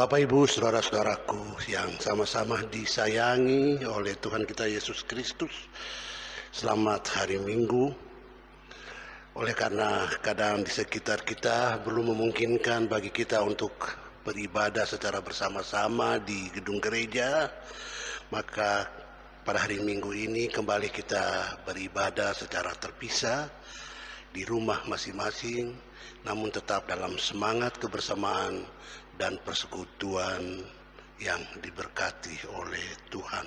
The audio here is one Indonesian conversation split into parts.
Bapak Ibu saudara-saudaraku yang sama-sama disayangi oleh Tuhan kita Yesus Kristus, selamat hari Minggu. Oleh karena keadaan di sekitar kita belum memungkinkan bagi kita untuk beribadah secara bersama-sama di gedung gereja, maka pada hari Minggu ini kembali kita beribadah secara terpisah di rumah masing-masing, namun tetap dalam semangat kebersamaan dan persekutuan yang diberkati oleh Tuhan.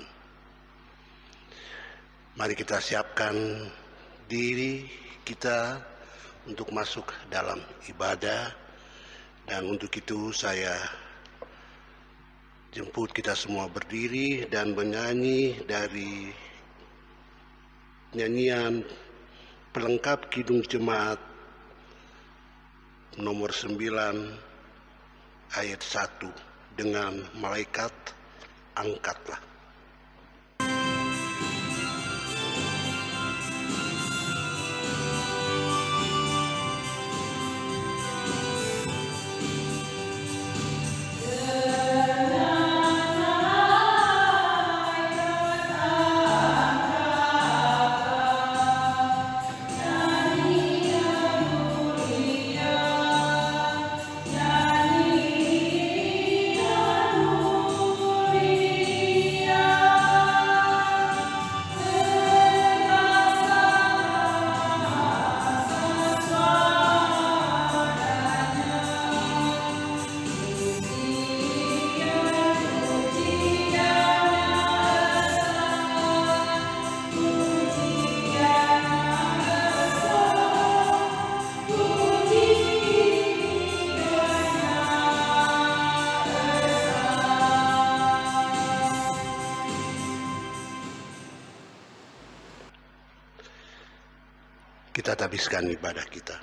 Mari kita siapkan diri kita untuk masuk dalam ibadah, dan untuk itu saya jemput kita semua berdiri dan menyanyi dari nyanyian pelengkap Kidung Jemaat nomor 9 ayat 1 dengan Malaikat Angkatlah. Kita habiskan ibadah kita.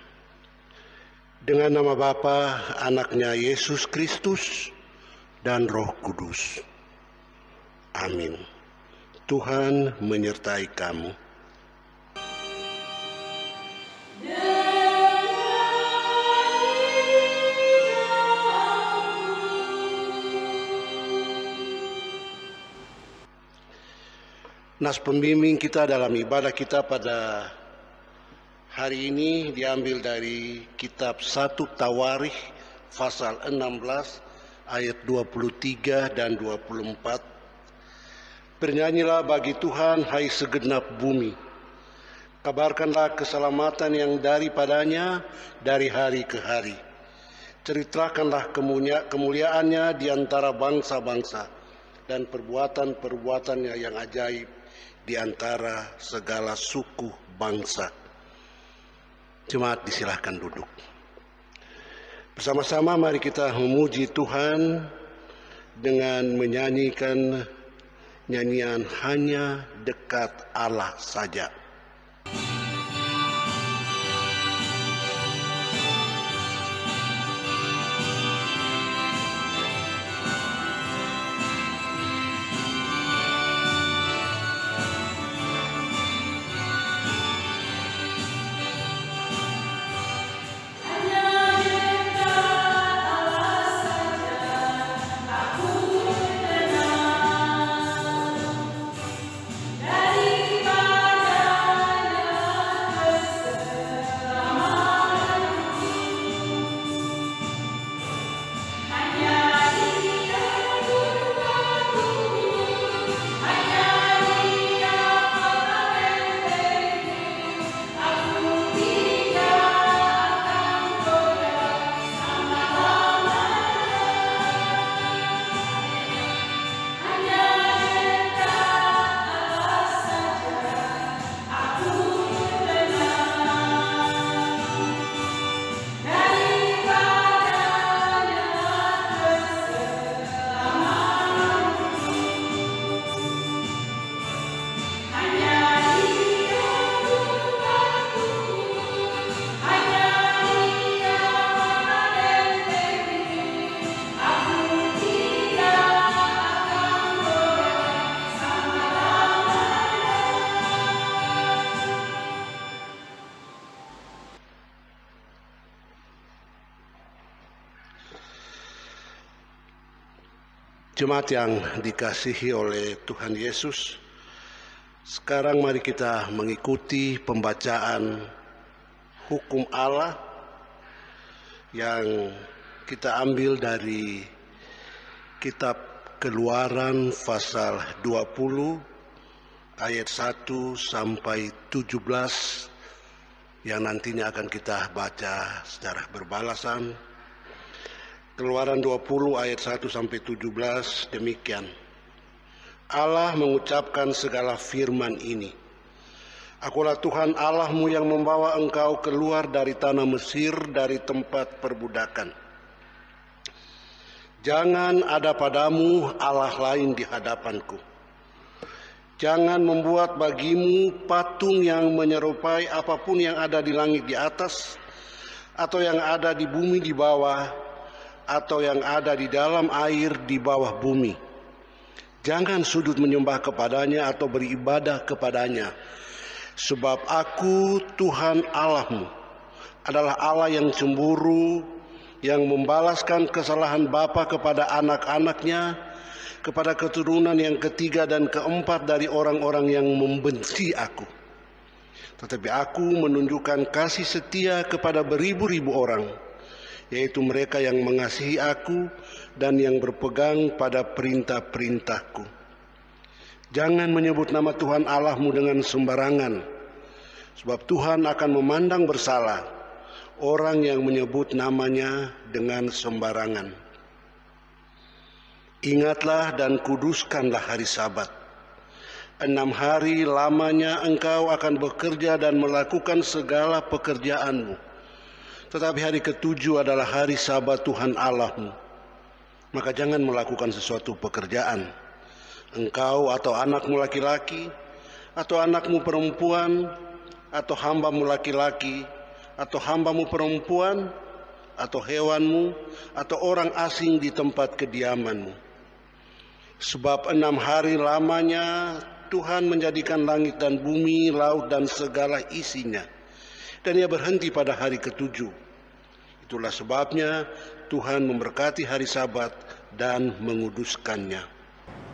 Dengan nama Bapa, Anaknya Yesus Kristus, dan Roh Kudus. Amin. Tuhan menyertai kamu. Nas pembimbing kita dalam ibadah kita pada hari ini diambil dari kitab 1 Tawarikh pasal 16 ayat 23 dan 24. Bernyanyilah bagi Tuhan hai segenap bumi. Kabarkanlah keselamatan yang daripadanya dari hari ke hari. Ceritakanlah kemuliaannya di antara bangsa-bangsa dan perbuatan-perbuatannya yang ajaib di antara segala suku bangsa. Jemaat disilahkan duduk. Bersama-sama mari kita memuji Tuhan dengan menyanyikan nyanyian Hanya Dekat Allah Saja. Daripada Jemaat yang dikasihi oleh Tuhan Yesus, sekarang mari kita mengikuti pembacaan hukum Allah yang kita ambil dari kitab Keluaran pasal 20 ayat 1 sampai 17 yang nantinya akan kita baca secara berbalasan. Keluaran 20 ayat 1 sampai 17 demikian. Allah mengucapkan segala firman ini. Akulah Tuhan Allahmu yang membawa engkau keluar dari tanah Mesir, dari tempat perbudakan. Jangan ada padamu Allah lain di hadapanku. Jangan membuat bagimu patung yang menyerupai apapun yang ada di langit di atas, atau yang ada di bumi di bawah, atau yang ada di dalam air di bawah bumi. Jangan sujud menyembah kepadanya atau beribadah kepadanya. Sebab aku Tuhan Allahmu adalah Allah yang cemburu, yang membalaskan kesalahan bapa kepada anak-anaknya, kepada keturunan yang ketiga dan keempat dari orang-orang yang membenci aku. Tetapi aku menunjukkan kasih setia kepada beribu-ribu orang, yaitu mereka yang mengasihi aku dan yang berpegang pada perintah-perintahku. Jangan menyebut nama Tuhan Allahmu dengan sembarangan, sebab Tuhan akan memandang bersalah orang yang menyebut namanya dengan sembarangan. Ingatlah dan kuduskanlah hari Sabat. 6 hari lamanya engkau akan bekerja dan melakukan segala pekerjaanmu. Tetapi hari ke-7 adalah hari Sabat Tuhan Allahmu. Maka jangan melakukan sesuatu pekerjaan. Engkau atau anakmu laki-laki, atau anakmu perempuan, atau hambamu laki-laki, atau hambamu perempuan, atau hewanmu, atau orang asing di tempat kediamanmu. Sebab 6 hari lamanya Tuhan menjadikan langit dan bumi, laut dan segala isinya. Dan ia berhenti pada hari ke-7. Itulah sebabnya Tuhan memberkati hari Sabat dan menguduskannya.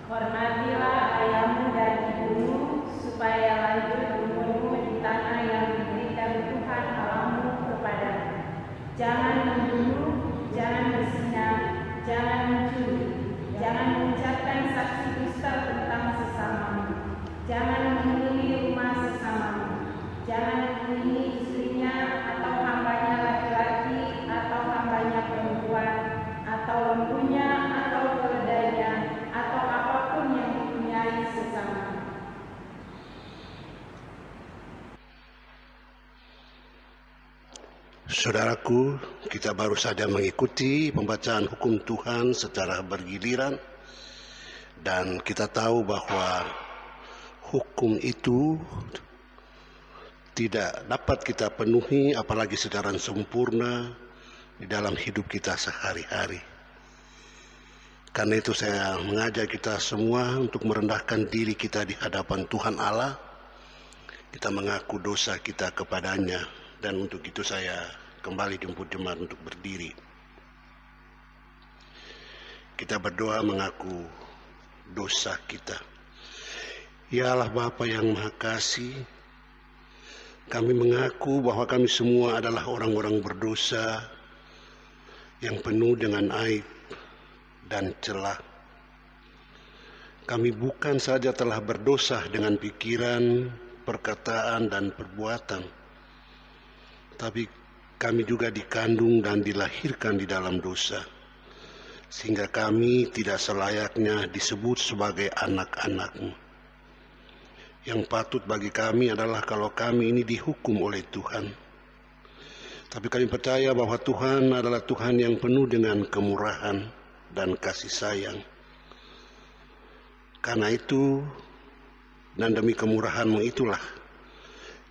Hormatilah ayahmu dan ibumu, supaya lanjut umurmu di tanah yang diberikan Tuhan Allahmu kepadamu. Jangan membunuh, jangan berzina, jangan mencuri, jangan mengucapkan saksi dusta tentang sesamamu, jangan menghuni rumah sesamamu, jangan menghuni istrinya atau hambanya laki-laki atau hambanya perempuan, atau lembunya atau keledainya, atau apapun yang dipunyai sesama. Saudaraku, kita baru saja mengikuti pembacaan hukum Tuhan secara bergiliran, dan kita tahu bahwa hukum itu tidak dapat kita penuhi apalagi secara sempurna di dalam hidup kita sehari-hari. Karena itu saya mengajak kita semua untuk merendahkan diri kita di hadapan Tuhan Allah. Kita mengaku dosa kita kepadanya, dan untuk itu saya kembali jemput jemaat untuk berdiri. Kita berdoa mengaku dosa kita. Ya Allah Bapa yang Maha Kasih, kami mengaku bahwa kami semua adalah orang-orang berdosa yang penuh dengan aib dan celah. Kami bukan saja telah berdosa dengan pikiran, perkataan, dan perbuatan, tapi kami juga dikandung dan dilahirkan di dalam dosa, sehingga kami tidak selayaknya disebut sebagai anak-anak-Mu. Yang patut bagi kami adalah kalau kami ini dihukum oleh Tuhan. Tapi kami percaya bahwa Tuhan adalah Tuhan yang penuh dengan kemurahan dan kasih sayang. Karena itu, dan demi kemurahan-Mu itulah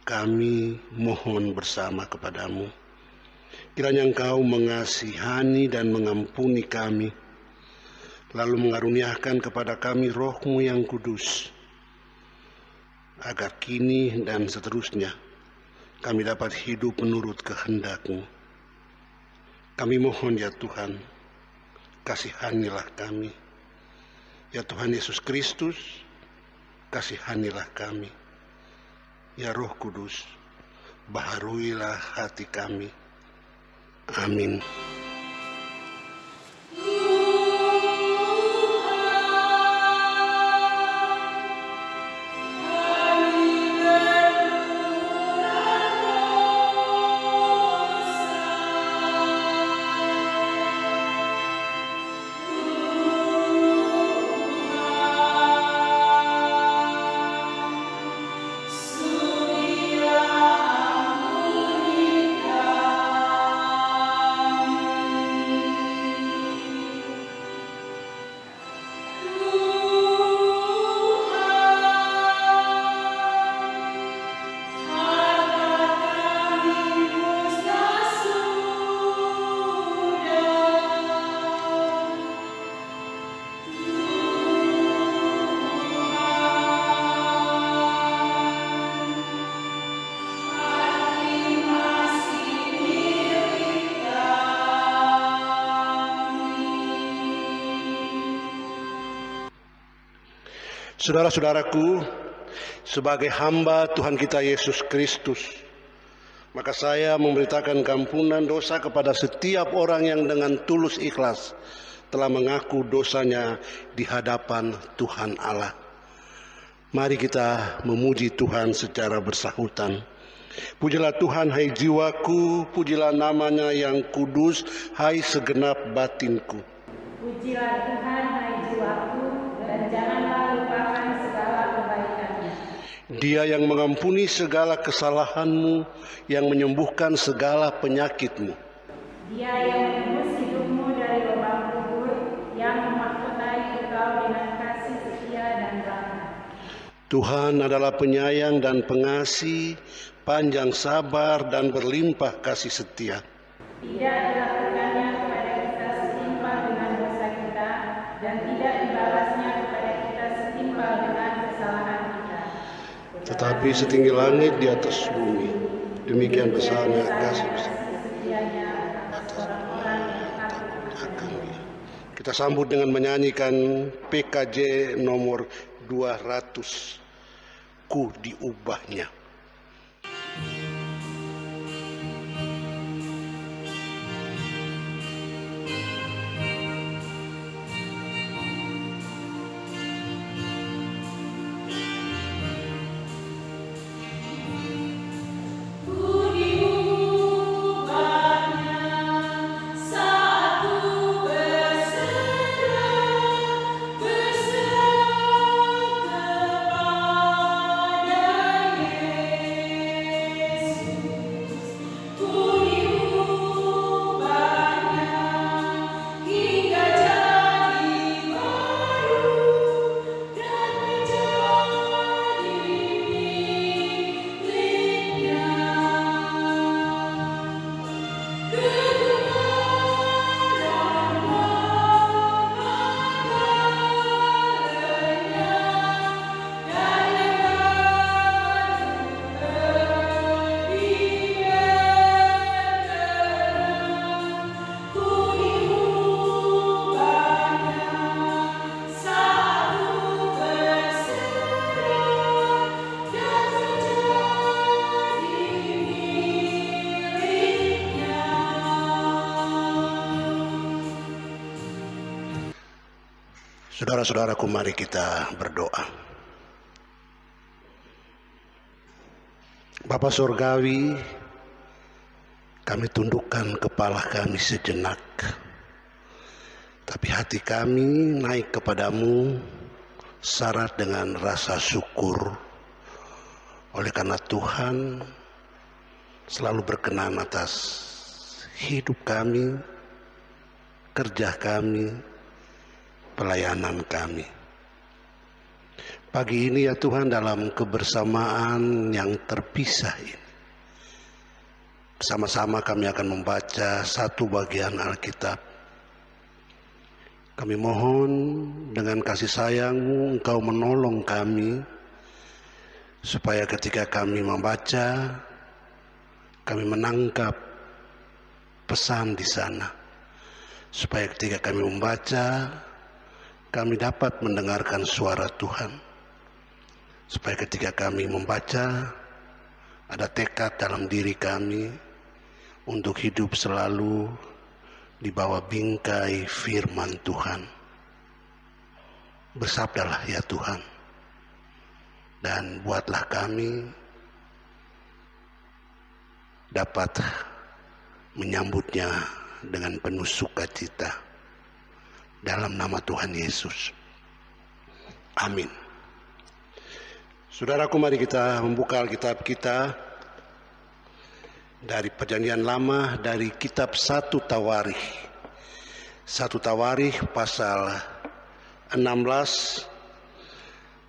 kami mohon bersama kepadamu. Kiranya Engkau mengasihani dan mengampuni kami, lalu mengaruniakan kepada kami Roh-Mu yang kudus, agar kini dan seterusnya kami dapat hidup menurut kehendak-Mu. Kami mohon ya Tuhan, kasihanilah kami. Ya Tuhan Yesus Kristus, kasihanilah kami. Ya Roh Kudus, baharuilah hati kami. Amin. Saudara-saudaraku, sebagai hamba Tuhan kita Yesus Kristus, maka saya memberitakan kampunan dosa kepada setiap orang yang dengan tulus ikhlas telah mengaku dosanya di hadapan Tuhan Allah. Mari kita memuji Tuhan secara bersahutan. Pujilah Tuhan, hai jiwaku, pujilah namanya yang kudus, hai segenap batinku. Pujilah Tuhan, hai jiwaku, dan janganlah lupakan segala kebaikannya. Dia yang mengampuni segala kesalahanmu, yang menyembuhkan segala penyakitmu. Dia yang menebus hidupmu dari lubang kubur, yang memahkotai engkau dengan kasih setia dan rahmat. Tuhan adalah penyayang dan pengasih, panjang sabar dan berlimpah kasih setia. Tidak dilakukannya kepada kita setimpal dengan dosa kita, dan tidak dibalasnya kepada kita setimpal dengan kesalahan kita. Tetapi setinggi langit di atas bumi, demikian besarnya kasih setianya atas orang-orang yang takut akan Dia. Kita sambut dengan menyanyikan PKJ nomor 200, Ku diubahnya. Saudara-saudaraku, mari kita berdoa. Bapa Surgawi, kami tundukkan kepala kami sejenak. Tapi hati kami naik kepadamu syarat dengan rasa syukur. Oleh karena Tuhan selalu berkenan atas hidup kami, kerja kami, pelayanan kami. Pagi ini ya Tuhan, dalam kebersamaan yang terpisah ini, bersama-sama kami akan membaca satu bagian Alkitab. Kami mohon dengan kasih sayang-Mu Engkau menolong kami, supaya ketika kami membaca, kami menangkap pesan di sana. Supaya ketika kami membaca, kami dapat mendengarkan suara Tuhan, supaya ketika kami membaca, ada tekad dalam diri kami untuk hidup selalu di bawah bingkai firman Tuhan. Bersabdalah ya Tuhan, dan buatlah kami dapat menyambutnya dengan penuh sukacita dalam nama Tuhan Yesus. Amin. Saudaraku, mari kita membuka Alkitab kita dari Perjanjian Lama, dari kitab 1 Tawarikh. 1 Tawarikh pasal 16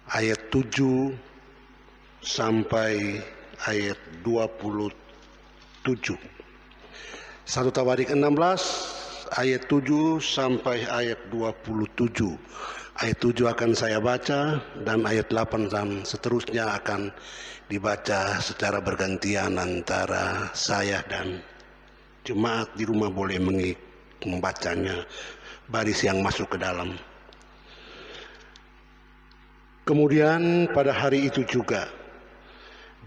ayat 7 sampai ayat 27. 1 Tawarikh 16 ayat 7 sampai ayat 27. Ayat 7 akan saya baca dan ayat 8 dan seterusnya akan dibaca secara bergantian antara saya dan jemaat di rumah boleh membacanya baris yang masuk ke dalam. Kemudian pada hari itu juga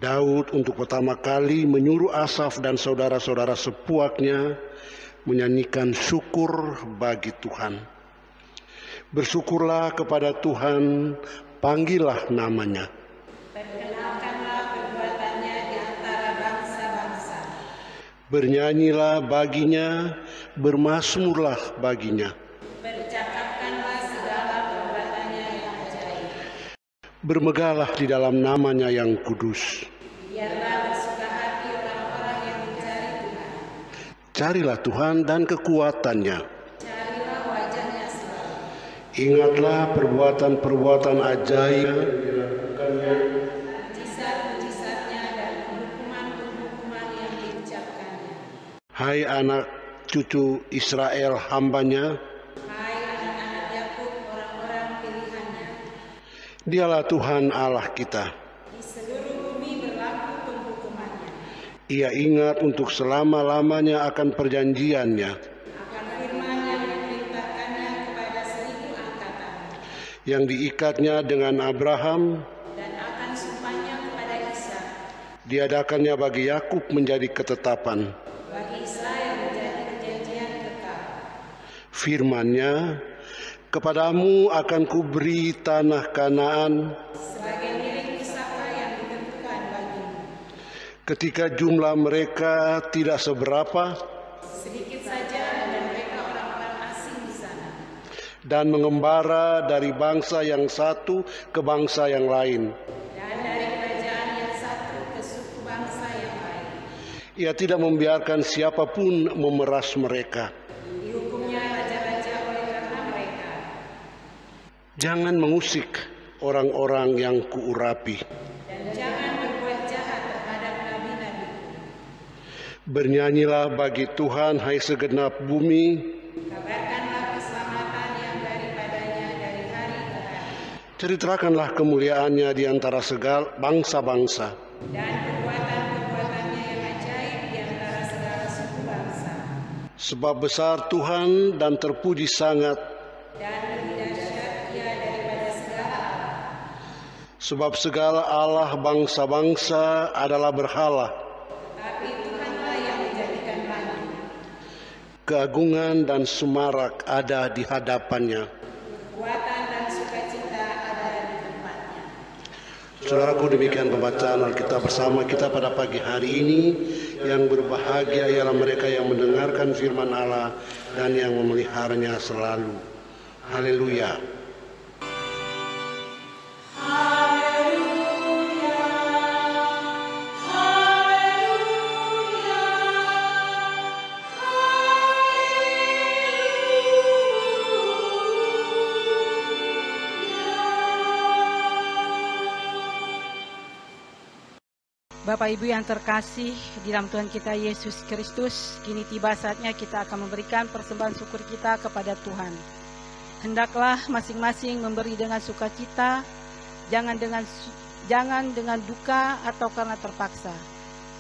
Daud untuk pertama kali menyuruh Asaf dan saudara-saudara sepuaknya menyanyikan syukur bagi Tuhan. Bersyukurlah kepada Tuhan, panggillah namanya. Perkenalkanlah perbuatannya di antara bangsa-bangsa. Bernyanyilah baginya, bermazmurlah baginya. Bercakapkanlah segala perbuatannya yang ajaib. Bermegahlah di dalam namanya yang kudus. Biarlah bersuka hati orang-orang yang mencari Tuhan. Carilah Tuhan dan kekuatannya. Carilah wajahnya selalu. Ingatlah perbuatan-perbuatan ajaib yang dilakukannya. Mujizat-mujizatnya dan penghukuman-penghukuman yang diucapkannya. Hai anak cucu Israel hambanya, Hai anak-anak Yakub, orang-orang pilihannya. Dialah Tuhan Allah kita. Di seluruh bumi berlaku penghukumannya. Ia ingat untuk selama-lamanya akan perjanjiannya Akan firman yang diperintahkannya kepada 1000 angkatan. yang diikatnya dengan Abraham, Dan akan sumpahnya kepada Ishak. diadakannya bagi Yakub menjadi ketetapan. Bagi Israel menjadi perjanjian kekal. Firman-Nya, kepadamu akan kuberi tanah Kanaan Sebagai milik pusaka yang ditentukan bagimu. ketika jumlah mereka tidak seberapa Sedikit saja dan mereka orang-orang asing di sana. dan mengembara dari bangsa yang satu ke bangsa yang lain. Dan dari kerajaan yang satu ke suku bangsa yang lain. Ia tidak membiarkan siapapun memeras mereka. Dihukumnya raja-raja oleh karena mereka. Jangan mengusik orang-orang yang kuurapi. Dan jangan berbuat jahat terhadap nabi-nabi. Bernyanyilah bagi Tuhan, hai segenap bumi. Kabarkanlah keselamatan yang daripadanya dari hari ke hari. Ceritakanlah kemuliaannya di antara segala bangsa-bangsa. Dan perbuatan-perbuatannya yang ajaib di antara segala suku bangsa. Sebab besar Tuhan dan terpuji sangat. Dan lebih dahsyat Ia daripada segala Allah. Sebab segala Allah bangsa-bangsa adalah berhala. Tapi Tuhanlah yang menjadikan langit. Keagungan dan semarak ada di hadapannya. Kekuatan dan sukacita ada di tempatnya. Saudaraku, demikian pembacaan Alkitab bersama kita pada pagi hari ini. Yang berbahagia ialah mereka yang mendengarkan firman Allah dan yang memeliharanya selalu. Haleluya. Bapak Ibu yang terkasih di dalam Tuhan kita Yesus Kristus, kini tiba saatnya kita akan memberikan persembahan syukur kita kepada Tuhan. Hendaklah masing-masing memberi dengan sukacita, jangan dengan duka atau karena terpaksa.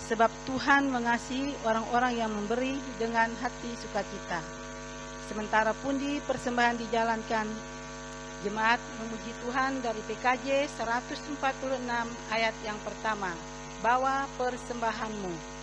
Sebab Tuhan mengasihi orang-orang yang memberi dengan hati sukacita. Sementara pundi persembahan dijalankan, Jemaat memuji Tuhan dari PKJ 146 ayat yang pertama. Bawa persembahanmu.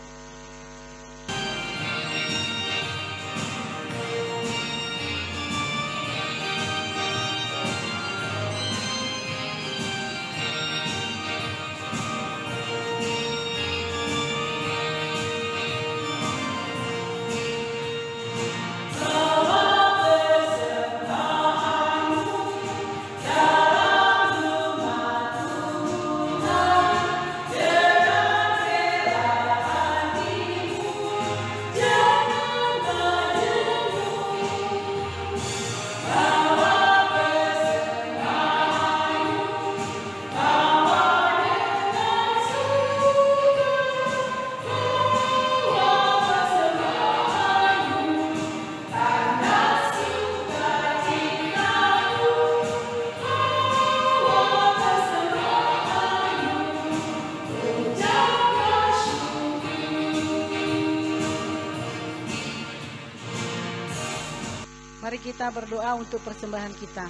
Mari kita berdoa untuk persembahan kita.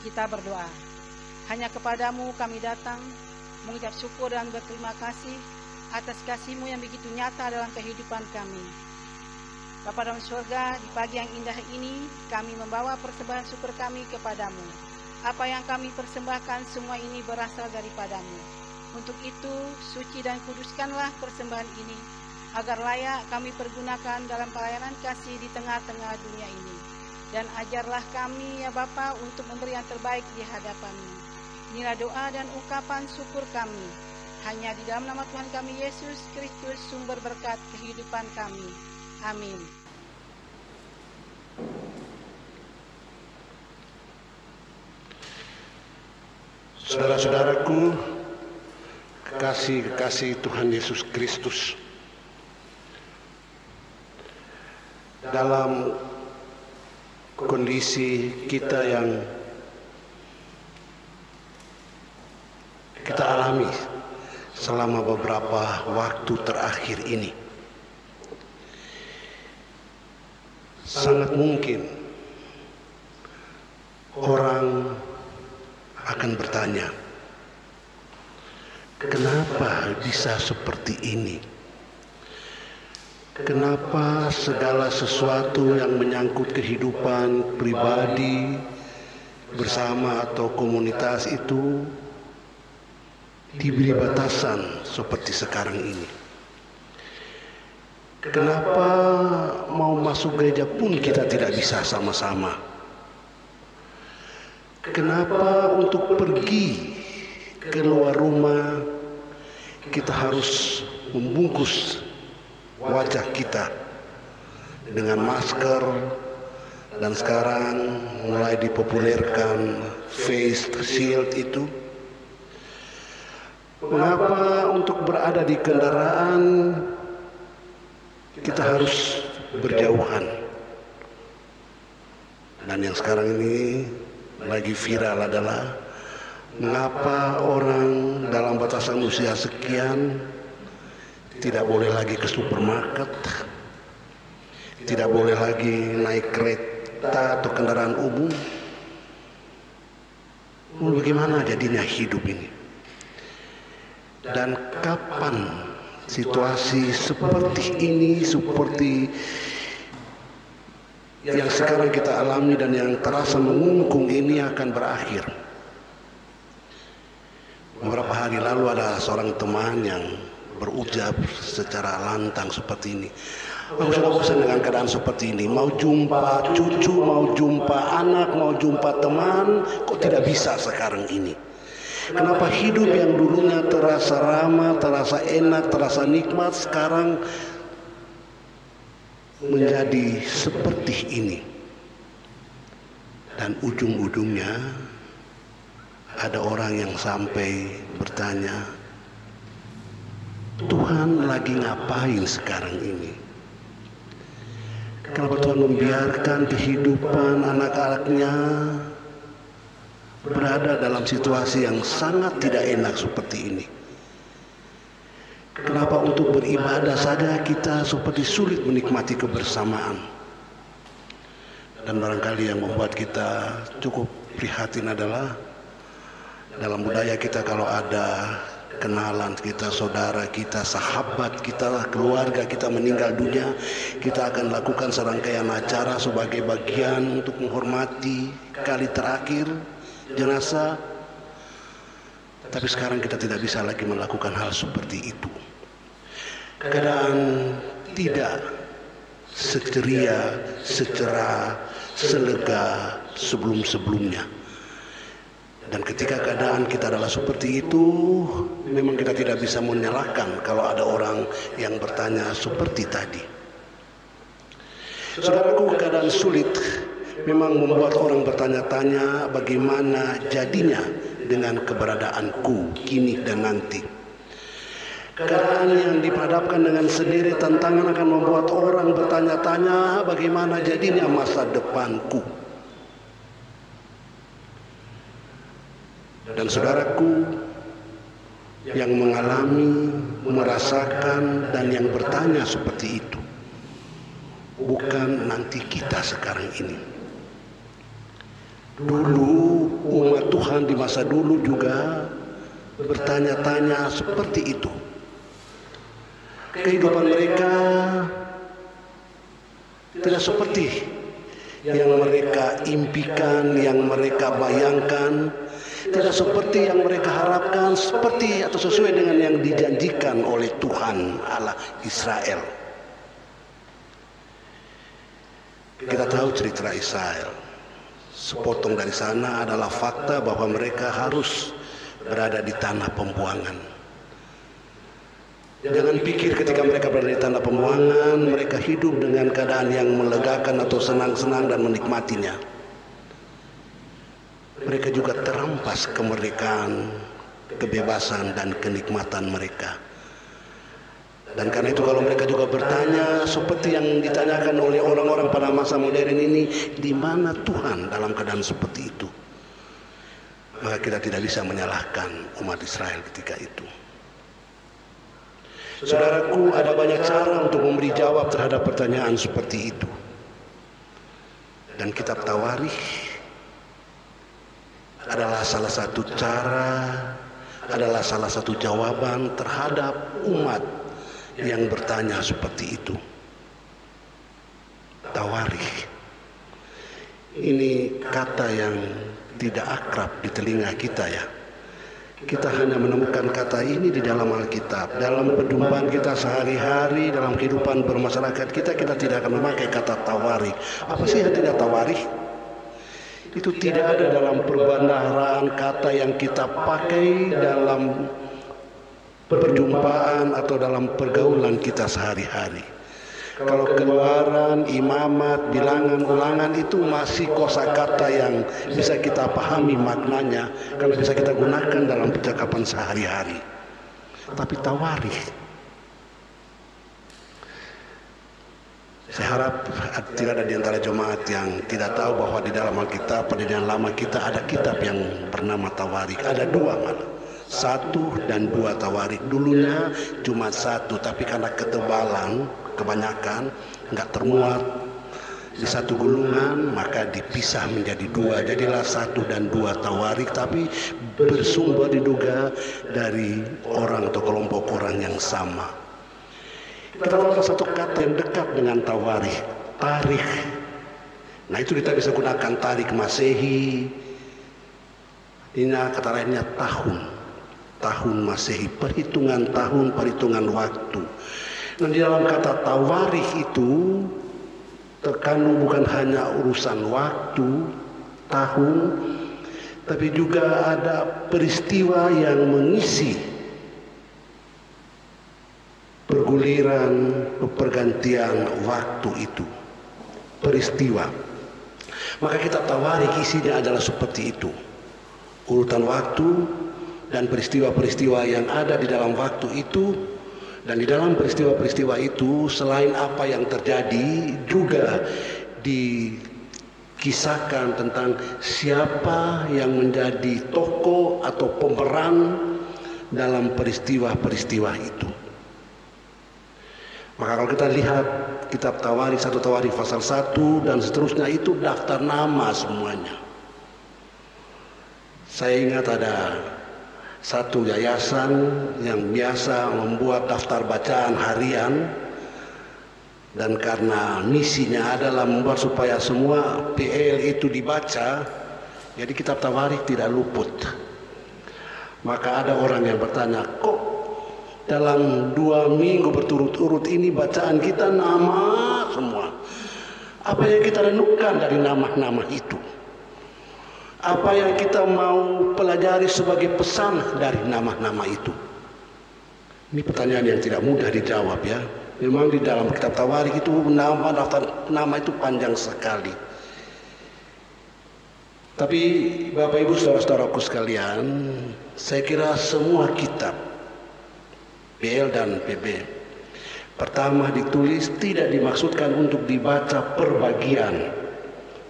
Kita berdoa. Hanya kepadamu kami datang, mengucap syukur dan berterima kasih atas kasih-Mu yang begitu nyata dalam kehidupan kami. Bapa dalam surga, di pagi yang indah ini, kami membawa persembahan syukur kami kepadamu. Apa yang kami persembahkan semua ini berasal daripadamu. Untuk itu, suci dan kuduskanlah persembahan ini, agar layak kami pergunakan dalam pelayanan kasih di tengah-tengah dunia ini. Dan ajarlah kami ya Bapa untuk memberi yang terbaik di hadapan-Mu. Inilah doa dan ungkapan syukur kami. Hanya di dalam nama Tuhan kami Yesus Kristus, sumber berkat kehidupan kami. Amin. Saudara-saudaraku, kekasih Tuhan Yesus Kristus, dalam kondisi kita yang kita alami selama beberapa waktu terakhir ini, sangat mungkin orang akan bertanya, kenapa bisa seperti ini? Kenapa segala sesuatu yang menyangkut kehidupan pribadi bersama atau komunitas itu diberi batasan seperti sekarang ini? Kenapa mau masuk gereja pun kita tidak bisa sama-sama? Kenapa untuk pergi keluar rumah kita harus membungkus wajah kita dengan masker, dan sekarang mulai dipopulerkan face shield itu? Mengapa untuk berada di kendaraan kita harus berjauhan? Dan yang sekarang ini lagi viral adalah mengapa orang dalam batasan usia sekian tidak boleh lagi ke supermarket, tidak boleh lagi naik kereta atau kendaraan umum. Bagaimana jadinya hidup ini? Dan kapan situasi seperti ini, seperti yang sekarang kita alami dan yang terasa mengungkung ini akan berakhir? Beberapa hari lalu ada seorang teman yang berucap secara lantang seperti ini, aku sudah bosan dengan keadaan seperti ini, mau jumpa cucu, mau jumpa anak, mau jumpa teman, kok tidak bisa sekarang ini? Kenapa hidup yang dulunya terasa ramah, terasa enak, terasa nikmat, sekarang menjadi seperti ini? Dan ujung-ujungnya ada orang yang sampai bertanya, Tuhan lagi ngapain sekarang ini? Kenapa Tuhan membiarkan kehidupan anak-anaknya berada dalam situasi yang sangat tidak enak seperti ini? Kenapa untuk beribadah saja kita seperti sulit menikmati kebersamaan? Dan barangkali yang membuat kita cukup prihatin adalah dalam budaya kita kalau ada kenalan kita, saudara kita, sahabat kita, keluarga kita meninggal dunia, kita akan lakukan serangkaian acara sebagai bagian untuk menghormati kali terakhir jenazah. Tapi sekarang kita tidak bisa lagi melakukan hal seperti itu. Keadaan tidak seceria, secerah, selega sebelum-sebelumnya. Dan ketika keadaan kita adalah seperti itu, memang kita tidak bisa menyalahkan kalau ada orang yang bertanya seperti tadi. Saudaraku, keadaan sulit memang membuat orang bertanya-tanya bagaimana jadinya dengan keberadaanku kini dan nanti. Keadaan yang diperhadapkan dengan sendiri tantangan akan membuat orang bertanya-tanya bagaimana jadinya masa depanku. Dan saudaraku yang mengalami, merasakan, dan yang bertanya seperti itu, bukan nanti kita sekarang ini. Dulu umat Tuhan di masa dulu juga bertanya-tanya seperti itu. Kehidupan mereka tidak seperti yang mereka impikan, yang mereka bayangkan, tidak seperti yang mereka harapkan, seperti atau sesuai dengan yang dijanjikan oleh Tuhan Allah Israel. Kita tahu cerita Israel. Sepotong dari sana adalah fakta bahwa mereka harus berada di tanah pembuangan. Jangan pikir ketika mereka berada di tanah pembuangan, mereka hidup dengan keadaan yang melegakan atau senang-senang dan menikmatinya. Mereka juga terampas kemerdekaan, kebebasan, dan kenikmatan mereka. Dan karena itu kalau mereka juga bertanya seperti yang ditanyakan oleh orang-orang pada masa modern ini, di mana Tuhan dalam keadaan seperti itu? Maka kita tidak bisa menyalahkan umat Israel ketika itu. Saudaraku, ada banyak cara untuk memberi jawab terhadap pertanyaan seperti itu. Dan kitab Tawarikh adalah salah satu cara, adalah salah satu jawaban terhadap umat yang bertanya seperti itu. Tawarikh ini kata yang tidak akrab di telinga kita ya. Kita hanya menemukan kata ini di dalam Alkitab. Dalam perjumpaan kita sehari-hari, dalam kehidupan bermasyarakat kita tidak akan memakai kata tawarikh. Apa sih artinya tawarikh? Itu tidak ada dalam perbandaran kata yang kita pakai dalam perjumpaan atau dalam pergaulan kita sehari-hari. Kalau keluaran, imamat, bilangan, ulangan itu masih kosakata yang bisa kita pahami maknanya, kalau bisa kita gunakan dalam percakapan sehari-hari. Tapi tawarikh, saya harap tidak ada di antara jemaat yang tidak tahu bahwa di dalam Alkitab perjanjian lama kita ada kitab yang bernama Tawarikh. Ada dua malah. 1 dan 2 Tawarikh. Dulunya cuma 1, tapi karena ketebalan kebanyakan nggak termuat di satu gulungan, maka dipisah menjadi 2. Jadilah 1 dan 2 Tawarikh, tapi bersumber diduga dari orang atau kelompok orang yang sama. Kita ada satu kata yang dekat dengan Tawarikh, tarikh. Nah itu kita bisa gunakan tarikh Masehi. Ini kata lainnya tahun Masehi, perhitungan tahun, perhitungan waktu. Dan di dalam kata tawarikh itu terkandung bukan hanya urusan waktu, tahun, tapi juga ada peristiwa yang mengisi perguliran, pergantian waktu itu. Peristiwa. Maka kita tawarikh isinya adalah seperti itu. Urutan waktu dan peristiwa-peristiwa yang ada di dalam waktu itu. Dan di dalam peristiwa-peristiwa itu, selain apa yang terjadi, juga dikisahkan tentang siapa yang menjadi tokoh atau pemeran dalam peristiwa-peristiwa itu. Maka kalau kita lihat kitab Tawarikh, 1 Tawarikh pasal 1 dan seterusnya, itu daftar nama semuanya. Saya ingat ada satu yayasan yang biasa membuat daftar bacaan harian, dan karena misinya adalah membuat supaya semua PL itu dibaca, jadi kitab Tawarikh tidak luput. Maka ada orang yang bertanya, kok dalam 2 minggu berturut-turut ini bacaan kita nama semua? Apa yang kita renungkan dari nama-nama itu? Apa yang kita mau pelajari sebagai pesan dari nama-nama itu? Ini pertanyaan yang tidak mudah dijawab ya. Memang di dalam kitab Tawarikh itu daftar nama itu panjang sekali. Tapi Bapak Ibu saudara-saudaraku sekalian, saya kira semua kitab PL dan PB pertama ditulis tidak dimaksudkan untuk dibaca per bagian,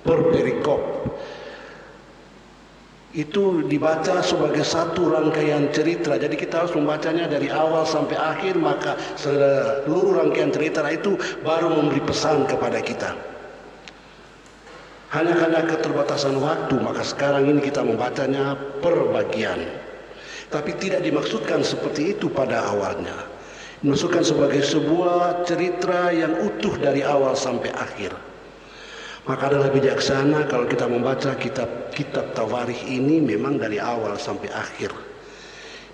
per perikop. Itu dibaca sebagai satu rangkaian cerita. Jadi kita harus membacanya dari awal sampai akhir, maka seluruh rangkaian cerita itu baru memberi pesan kepada kita. Hanya karena keterbatasan waktu, maka sekarang ini kita membacanya per bagian. Tapi tidak dimaksudkan seperti itu pada awalnya. Dimaksudkan sebagai sebuah cerita yang utuh dari awal sampai akhir. Maka adalah bijaksana kalau kita membaca kitab Tawarikh ini memang dari awal sampai akhir.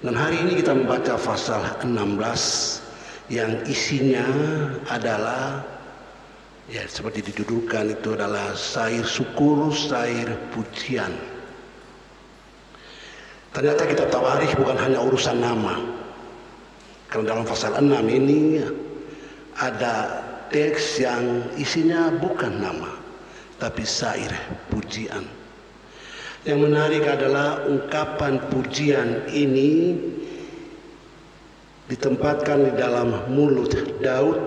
Dan hari ini kita membaca pasal 16 yang isinya adalah, ya seperti didudukkan itu adalah syair syukur, syair pujian. Ternyata kitab Tawarikh bukan hanya urusan nama. Karena dalam pasal 6 ini ada teks yang isinya bukan nama, tapi syair pujian. Yang menarik adalah ungkapan pujian ini ditempatkan di dalam mulut Daud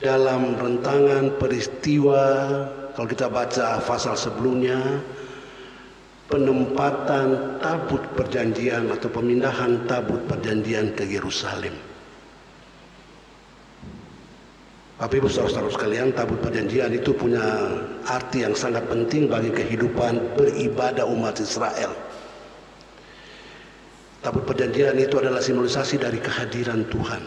dalam rentangan peristiwa. Kalau kita baca pasal sebelumnya, penempatan tabut perjanjian atau pemindahan tabut perjanjian ke Yerusalem. Bapak Ibu saudara-saudara sekalian, tabut perjanjian itu punya arti yang sangat penting bagi kehidupan beribadah umat Israel. Tabut perjanjian itu adalah simbolisasi dari kehadiran Tuhan.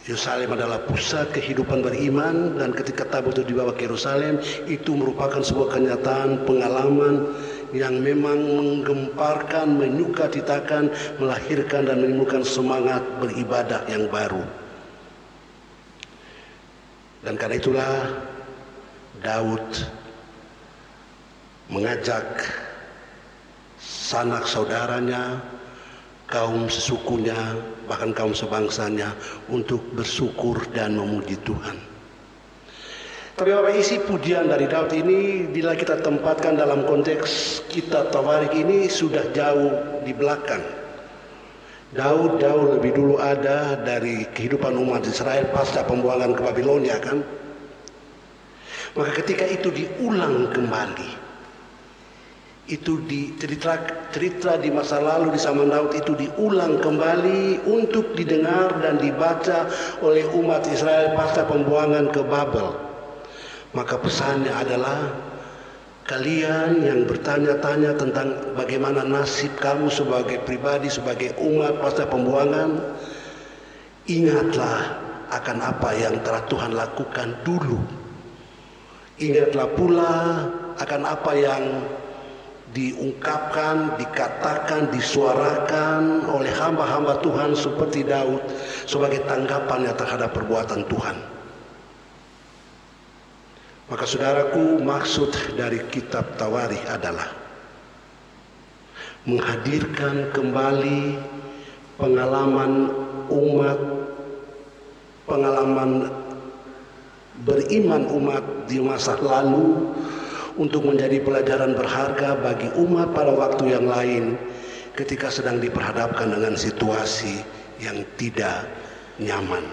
Yerusalem adalah pusat kehidupan beriman, dan ketika tabut itu dibawa ke Yerusalem, itu merupakan sebuah kenyataan pengalaman yang memang menggemparkan, menyukacitakan, melahirkan dan menimbulkan semangat beribadah yang baru. Dan karena itulah Daud mengajak sanak saudaranya, kaum sesukunya, bahkan kaum sebangsanya untuk bersyukur dan memuji Tuhan. Tapi Bapak, isi pujian dari Daud ini bila kita tempatkan dalam konteks kitab Tawarikh ini sudah jauh di belakang. Daud jauh lebih dulu ada dari kehidupan umat Israel pasca pembuangan ke Babilonia kan. Maka ketika itu diulang kembali, itu di cerita di masa lalu di zaman Daud itu diulang kembali untuk didengar dan dibaca oleh umat Israel pasca pembuangan ke Babel. Maka pesannya adalah, kalian yang bertanya-tanya tentang bagaimana nasib kamu sebagai pribadi, sebagai umat pasca pembuangan, ingatlah akan apa yang telah Tuhan lakukan dulu. Ingatlah pula akan apa yang diungkapkan, dikatakan, disuarakan oleh hamba-hamba Tuhan seperti Daud sebagai tanggapannya terhadap perbuatan Tuhan. Maka saudaraku, maksud dari kitab Tawarikh adalah menghadirkan kembali pengalaman umat, pengalaman beriman umat di masa lalu untuk menjadi pelajaran berharga bagi umat pada waktu yang lain ketika sedang diperhadapkan dengan situasi yang tidak nyaman.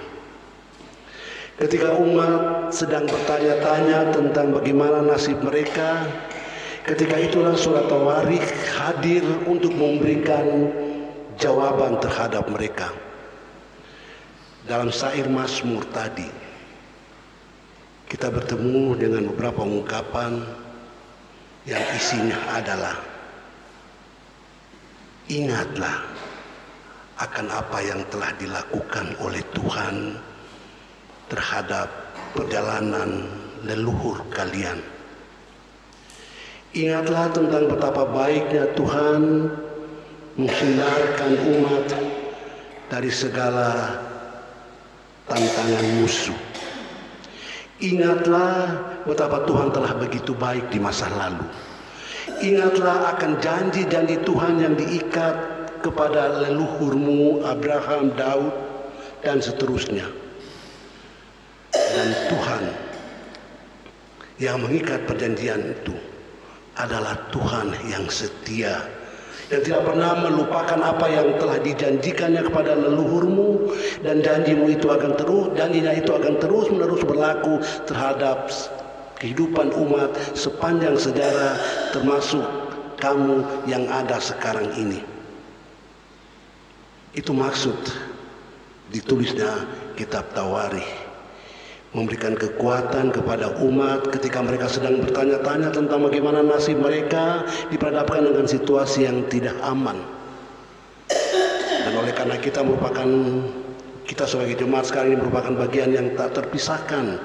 Ketika umat sedang bertanya-tanya tentang bagaimana nasib mereka, ketika itulah surat Tawarikh hadir untuk memberikan jawaban terhadap mereka. dalam syair Mazmur tadi kita bertemu dengan beberapa ungkapan yang isinya adalah ingatlah akan apa yang telah dilakukan oleh Tuhan terhadap perjalanan leluhur kalian. Ingatlah tentang betapa baiknya Tuhan menghindarkan umat dari segala tantangan musuh. Ingatlah betapa Tuhan telah begitu baik di masa lalu. Ingatlah akan janji-janji Tuhan yang diikat kepada leluhurmu Abraham, Daud, dan seterusnya. Dan Tuhan yang mengikat perjanjian itu adalah Tuhan yang setia, yang tidak pernah melupakan apa yang telah dijanjikannya kepada leluhurmu, dan janjinya itu akan terus menerus berlaku terhadap kehidupan umat sepanjang sejarah, termasuk kamu yang ada sekarang ini. Itu maksud ditulisnya kitab Tawarikh, memberikan kekuatan kepada umat ketika mereka sedang bertanya-tanya tentang bagaimana nasib mereka diperhadapkan dengan situasi yang tidak aman. Dan oleh karena kita sebagai jemaat sekarang ini merupakan bagian yang tak terpisahkan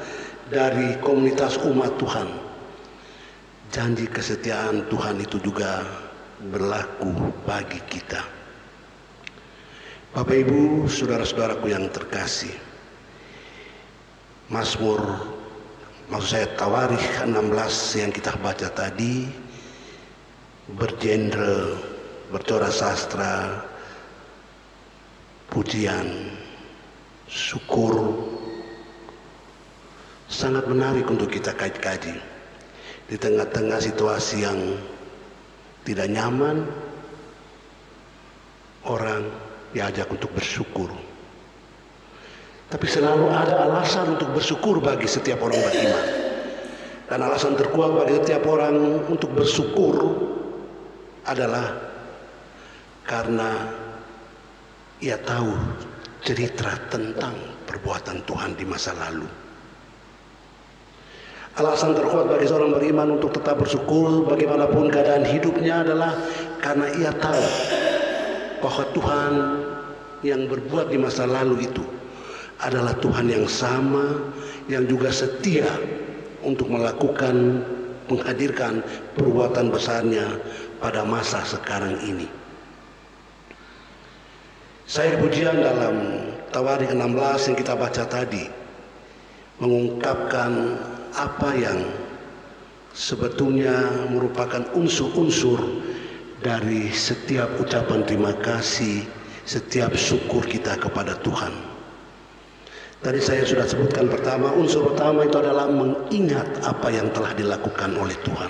dari komunitas umat Tuhan, janji kesetiaan Tuhan itu juga berlaku bagi kita. Bapak Ibu, saudara-saudaraku yang terkasih, Mazmur, maksud saya Tawarikh 16 yang kita baca tadi bergenre, bercorak sastra, pujian, syukur, sangat menarik untuk kita kaji. Di tengah-tengah situasi yang tidak nyaman, orang diajak untuk bersyukur. Tapi selalu ada alasan untuk bersyukur bagi setiap orang beriman. Dan alasan terkuat bagi setiap orang untuk bersyukur adalah karena ia tahu cerita tentang perbuatan Tuhan di masa lalu. Alasan terkuat bagi seorang beriman untuk tetap bersyukur bagaimanapun keadaan hidupnya adalah karena ia tahu bahwa Tuhan yang berbuat di masa lalu itu adalah Tuhan yang sama, yang juga setia untuk menghadirkan perbuatan besarnya pada masa sekarang ini. Syair pujian dalam Tawarikh 16 yang kita baca tadi mengungkapkan apa yang sebetulnya merupakan unsur-unsur dari setiap ucapan terima kasih, setiap syukur kita kepada Tuhan. Tadi saya sudah sebutkan unsur pertama itu adalah mengingat apa yang telah dilakukan oleh Tuhan.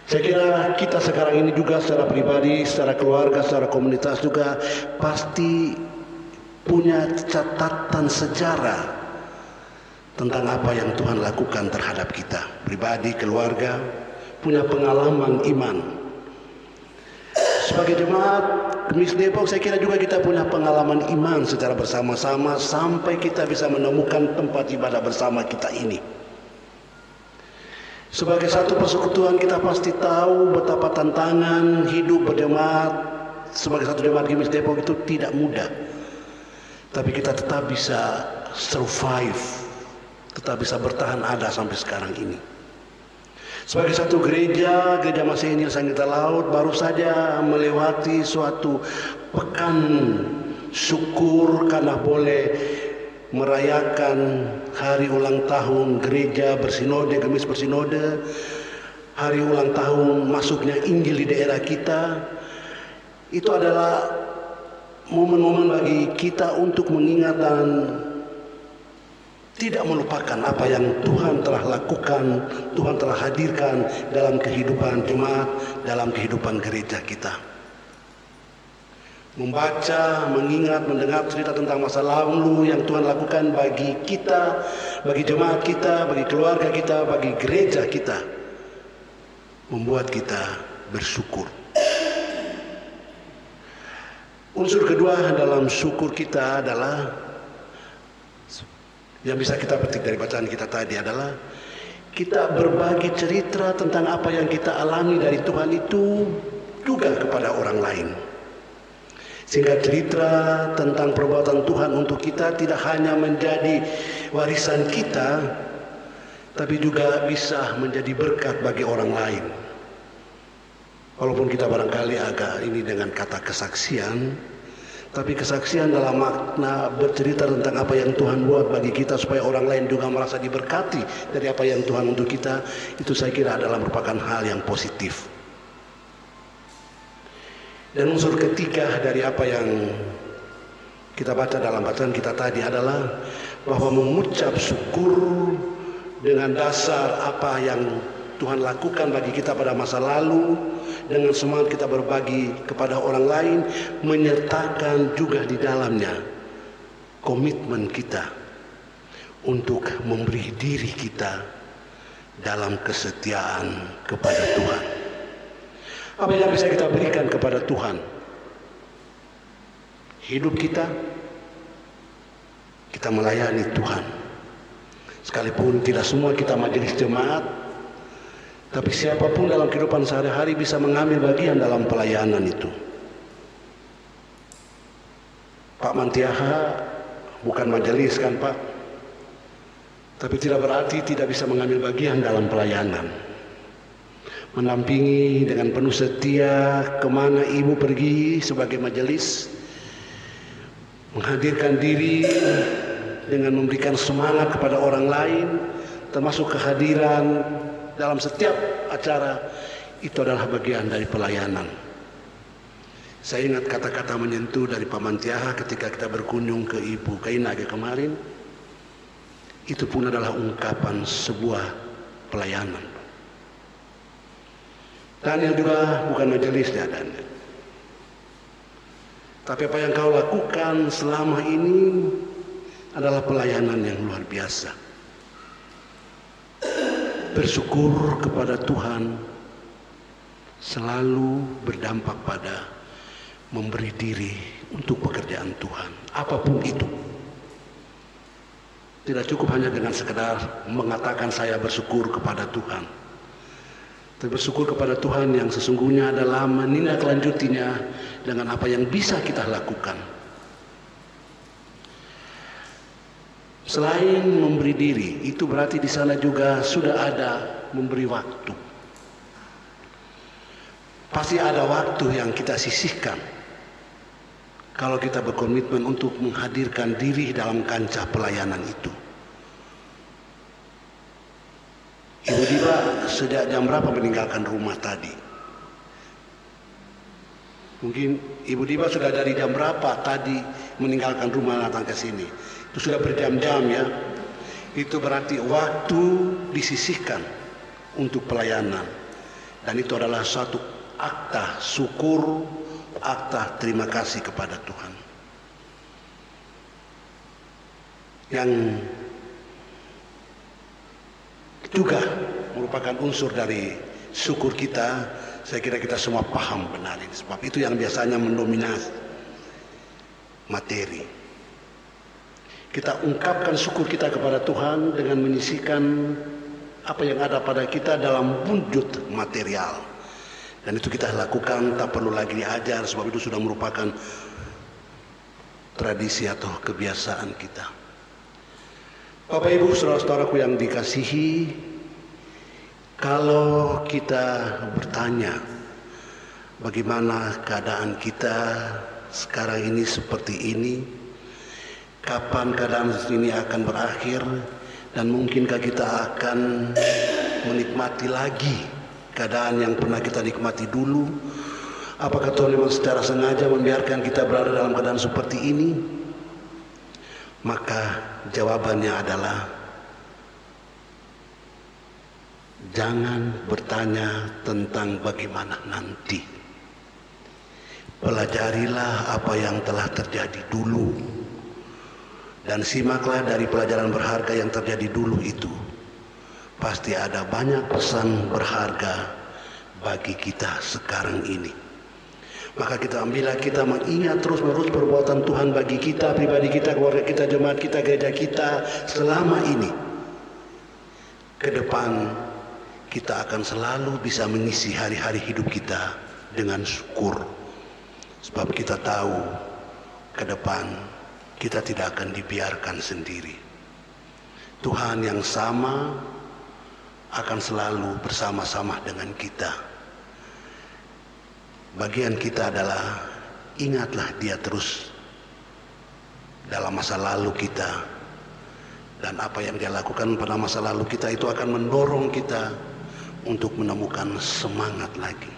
Saya kira kita sekarang ini juga secara pribadi, secara keluarga, secara komunitas juga pasti punya catatan sejarah tentang apa yang Tuhan lakukan terhadap kita. Pribadi, keluarga, punya pengalaman iman. Sebagai jemaat Kemis Depok, saya kira juga kita punya pengalaman iman secara bersama-sama sampai kita bisa menemukan tempat ibadah bersama kita ini. Sebagai satu persekutuan kita pasti tahu betapa tantangan hidup berjemaat sebagai satu jemaat Kemis Depok itu tidak mudah. Tapi kita tetap bisa survive, tetap bisa bertahan ada sampai sekarang ini. Sebagai satu gereja Masehi Sangita Laut baru saja melewati suatu pekan syukur karena boleh merayakan hari ulang tahun gereja bersinode, Kemis bersinode, hari ulang tahun masuknya Injil di daerah kita. Itu adalah momen-momen bagi kita untuk mengingat dan tidak melupakan apa yang Tuhan telah lakukan, Tuhan telah hadirkan dalam kehidupan jemaat, dalam kehidupan gereja kita. Membaca, mengingat, mendengar cerita tentang masa lalu yang Tuhan lakukan bagi kita, bagi jemaat kita, bagi keluarga kita, bagi gereja kita, membuat kita bersyukur. Unsur kedua dalam syukur kita adalah Yang bisa kita petik dari bacaan kita tadi adalah kita berbagi cerita tentang apa yang kita alami dari Tuhan itu juga kepada orang lain. Sehingga cerita tentang perbuatan Tuhan untuk kita tidak hanya menjadi warisan kita, tapi juga bisa menjadi berkat bagi orang lain. Walaupun kita barangkali agak ini dengan kata kesaksian, tapi kesaksian dalam makna bercerita tentang apa yang Tuhan buat bagi kita supaya orang lain juga merasa diberkati dari apa yang Tuhan untuk kita, itu saya kira adalah merupakan hal yang positif. Dan unsur ketiga dari apa yang kita baca dalam bacaan kita tadi adalah bahwa mengucap syukur dengan dasar apa yang Tuhan lakukan bagi kita pada masa lalu, dengan semangat kita berbagi kepada orang lain, menyertakan juga di dalamnya komitmen kita untuk memberi diri kita dalam kesetiaan kepada Tuhan. Apa yang bisa kita berikan kepada Tuhan? Hidup kita melayani Tuhan. Sekalipun tidak semua kita majelis jemaat, tapi siapapun dalam kehidupan sehari-hari bisa mengambil bagian dalam pelayanan itu. Pak Mantiaha bukan majelis kan Pak? Tapi tidak berarti tidak bisa mengambil bagian dalam pelayanan. Mendampingi dengan penuh setia kemana ibu pergi sebagai majelis, menghadirkan diri dengan memberikan semangat kepada orang lain, termasuk kehadiran dalam setiap acara, itu adalah bagian dari pelayanan. Saya ingat kata-kata menyentuh dari Pak Mantiaha ketika kita berkunjung ke Ibu Kainage kemarin. Itu pun adalah ungkapan sebuah pelayanan. Daniel juga bukan majelisnya, Daniel. Tapi apa yang kau lakukan selama ini adalah pelayanan yang luar biasa. Bersyukur kepada Tuhan selalu berdampak pada memberi diri untuk pekerjaan Tuhan, apapun itu. Tidak cukup hanya dengan sekedar mengatakan saya bersyukur kepada Tuhan. Tapi bersyukur kepada Tuhan yang sesungguhnya adalah menindaklanjutinya dengan apa yang bisa kita lakukan. Selain memberi diri, itu berarti di sana juga sudah ada memberi waktu. Pasti ada waktu yang kita sisihkan kalau kita berkomitmen untuk menghadirkan diri dalam kancah pelayanan itu. Ibu Diba sejak jam berapa meninggalkan rumah tadi? Mungkin Ibu Diba sudah dari jam berapa tadi meninggalkan rumah datang ke sini? Itu sudah berjam-jam ya. Itu berarti waktu disisihkan untuk pelayanan. Dan itu adalah suatu akta syukur, akta terima kasih kepada Tuhan. Yang juga merupakan unsur dari syukur kita. Saya kira kita semua paham benar ini, sebab itu yang biasanya mendominasi materi. Kita ungkapkan syukur kita kepada Tuhan dengan menyisihkan apa yang ada pada kita dalam wujud material. Dan itu kita lakukan, tak perlu lagi diajar, sebab itu sudah merupakan tradisi atau kebiasaan kita. Bapak Ibu saudara-saudaraku yang dikasihi, kalau kita bertanya bagaimana keadaan kita sekarang ini seperti ini, kapan keadaan ini akan berakhir, dan mungkinkah kita akan menikmati lagi keadaan yang pernah kita nikmati dulu? Apakah Tuhan memang secara sengaja membiarkan kita berada dalam keadaan seperti ini? Maka jawabannya adalah jangan bertanya tentang bagaimana nanti. Pelajarilah apa yang telah terjadi dulu, dan simaklah dari pelajaran berharga yang terjadi dulu itu. Pasti ada banyak pesan berharga bagi kita sekarang ini. Maka bila kita mengingat terus-menerus perbuatan Tuhan bagi kita, pribadi kita, keluarga kita, jemaat kita, gereja kita selama ini, ke depan kita akan selalu bisa mengisi hari-hari hidup kita dengan syukur. Sebab kita tahu ke depan kita tidak akan dibiarkan sendiri. Tuhan yang sama akan selalu bersama-sama dengan kita. Bagian kita adalah ingatlah Dia terus dalam masa lalu kita, dan apa yang Dia lakukan pada masa lalu kita itu akan mendorong kita untuk menemukan semangat lagi.